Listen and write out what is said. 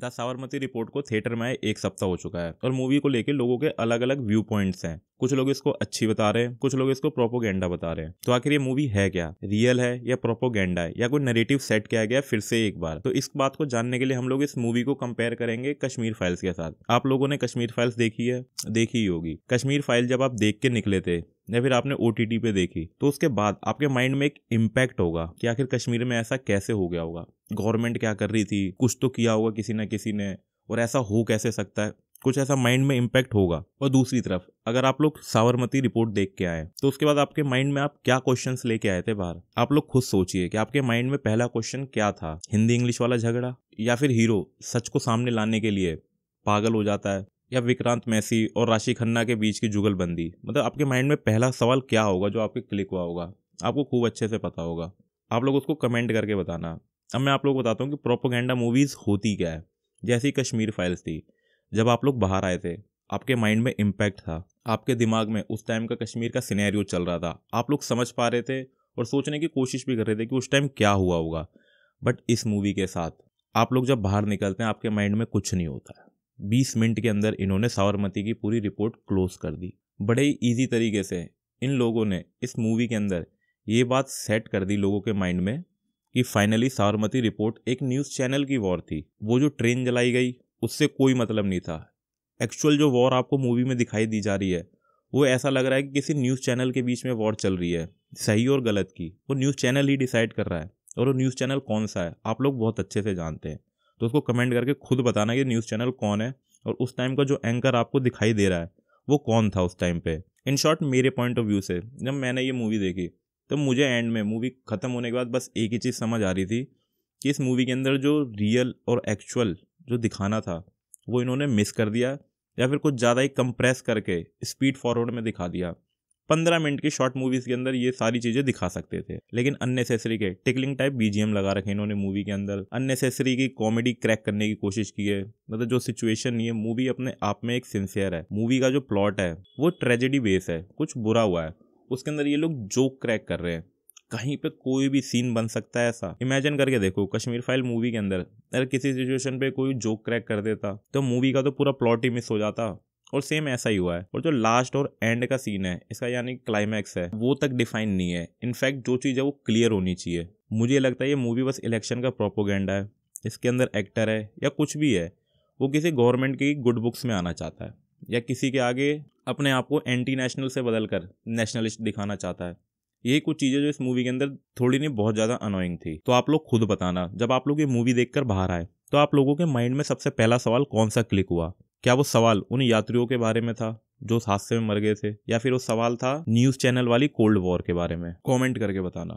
The Sabarmati report को theatre में आए 1 सप्ताह हो चुका है और मूवी को लेके लोगों के अलग अलग व्यू पॉइंट्स हैं। कुछ लोग इसको अच्छी बता रहे हैं, कुछ लोग इसको प्रोपोगेंडा बता रहे हैं। तो आखिर ये मूवी है क्या, रियल है या प्रोपोगेंडा है या कोई नैरेटिव सेट किया गया फिर से एक बार? तो इस बात को जानने के लिए हम लोग इस मूवी को कंपेयर करेंगे कश्मीर फाइल्स के साथ। आप लोगों ने कश्मीर फाइल्स देखी है, देखी ही होगी। कश्मीर फाइल जब आप देख के निकले थे या फिर आपने OTT पे देखी तो उसके बाद आपके माइंड में एक इम्पैक्ट होगा कि आखिर कश्मीर में ऐसा कैसे हो गया होगा, गवर्नमेंट क्या कर रही थी, कुछ तो किया होगा किसी न किसी ने, और ऐसा हो कैसे सकता है, कुछ ऐसा माइंड में इम्पैक्ट होगा। और दूसरी तरफ अगर आप लोग साबरमती रिपोर्ट देख के आए तो उसके बाद आपके माइंड में आप क्या क्वेश्चंस लेके आए थे बाहर? आप लोग खुद सोचिए कि आपके माइंड में पहला क्वेश्चन क्या था। हिंदी इंग्लिश वाला झगड़ा, या फिर हीरो सच को सामने लाने के लिए पागल हो जाता है, या विक्रांत मैसी और राशि खन्ना के बीच की जुगलबंदी? मतलब आपके माइंड में पहला सवाल क्या होगा जो आपके क्लिक हुआ होगा? आपको खूब अच्छे से पता होगा। आप लोग उसको कमेंट करके बताना। अब मैं आप लोग बताता हूँ कि प्रोपोगेंडा मूवीज होती क्या है। जैसी कश्मीर फाइल्स थी, जब आप लोग बाहर आए थे आपके माइंड में इम्पैक्ट था, आपके दिमाग में उस टाइम का कश्मीर का सिनेरियो चल रहा था, आप लोग समझ पा रहे थे और सोचने की कोशिश भी कर रहे थे कि उस टाइम क्या हुआ होगा। बट इस मूवी के साथ आप लोग जब बाहर निकलते हैं आपके माइंड में कुछ नहीं होता है। 20 मिनट के अंदर इन्होंने साबरमती की पूरी रिपोर्ट क्लोज कर दी। बड़े ही ईजी तरीके से इन लोगों ने इस मूवी के अंदर ये बात सेट कर दी लोगों के माइंड में कि फाइनली साबरमती रिपोर्ट एक न्यूज़ चैनल की वॉर थी। वो जो ट्रेन जलाई गई उससे कोई मतलब नहीं था। एक्चुअल जो वॉर आपको मूवी में दिखाई दी जा रही है वो ऐसा लग रहा है कि किसी न्यूज़ चैनल के बीच में वॉर चल रही है। सही और गलत की वो न्यूज़ चैनल ही डिसाइड कर रहा है, और वो न्यूज़ चैनल कौन सा है आप लोग बहुत अच्छे से जानते हैं। तो उसको कमेंट करके खुद बताना कि न्यूज़ चैनल कौन है और उस टाइम का जो एंकर आपको दिखाई दे रहा है वो कौन था उस टाइम पे। इन शॉर्ट मेरे पॉइंट ऑफ व्यू से जब मैंने ये मूवी देखी तो मुझे एंड में मूवी ख़त्म होने के बाद बस एक ही चीज़ समझ आ रही थी कि इस मूवी के अंदर जो रियल और एक्चुअल जो दिखाना था वो इन्होंने मिस कर दिया, या फिर कुछ ज़्यादा ही कंप्रेस करके स्पीड फॉरवर्ड में दिखा दिया। 15 मिनट की शॉर्ट मूवीज़ के अंदर ये सारी चीज़ें दिखा सकते थे, लेकिन अननेसेसरी के टिकलिंग टाइप BGM लगा रखे इन्होंने मूवी के अंदर। अननेसेसरी की कॉमेडी क्रैक करने की कोशिश की है। मतलब जो सिचुएशन नहीं है, मूवी अपने आप में एक सिंसियर है। मूवी का जो प्लॉट है वो ट्रेजेडी बेस है, कुछ बुरा हुआ है, उसके अंदर ये लोग जोक क्रैक कर रहे हैं। कहीं पे कोई भी सीन बन सकता है ऐसा। इमेजिन करके देखो कश्मीर फाइल मूवी के अंदर अगर किसी सिचुएशन पे कोई जोक क्रैक कर देता तो मूवी का तो पूरा प्लॉट ही मिस हो जाता। और सेम ऐसा ही हुआ है। और जो लास्ट और एंड का सीन है इसका, यानी क्लाइमैक्स है, वो तक डिफाइन नहीं है। इनफैक्ट जो चीज़ है वो क्लियर होनी चाहिए। मुझे लगता है ये मूवी बस इलेक्शन का प्रोपोगेंडा है। इसके अंदर एक्टर है या कुछ भी है वो किसी गवर्नमेंट की गुड बुक्स में आना चाहता है, या किसी के आगे अपने आप को एंटी नेशनल से बदल कर नेशनलिस्ट दिखाना चाहता है। यही कुछ चीज़ें जो इस मूवी के अंदर थोड़ी नहीं बहुत ज़्यादा अनोइंग थी। तो आप लोग खुद बताना, जब आप लोग ये मूवी देखकर बाहर आए तो आप लोगों के माइंड में सबसे पहला सवाल कौन सा क्लिक हुआ? क्या वो सवाल उन यात्रियों के बारे में था जो हादसे में मर गए थे, या फिर वो सवाल था न्यूज़ चैनल वाली कोल्ड वॉर के बारे में? कमेंट करके बताना।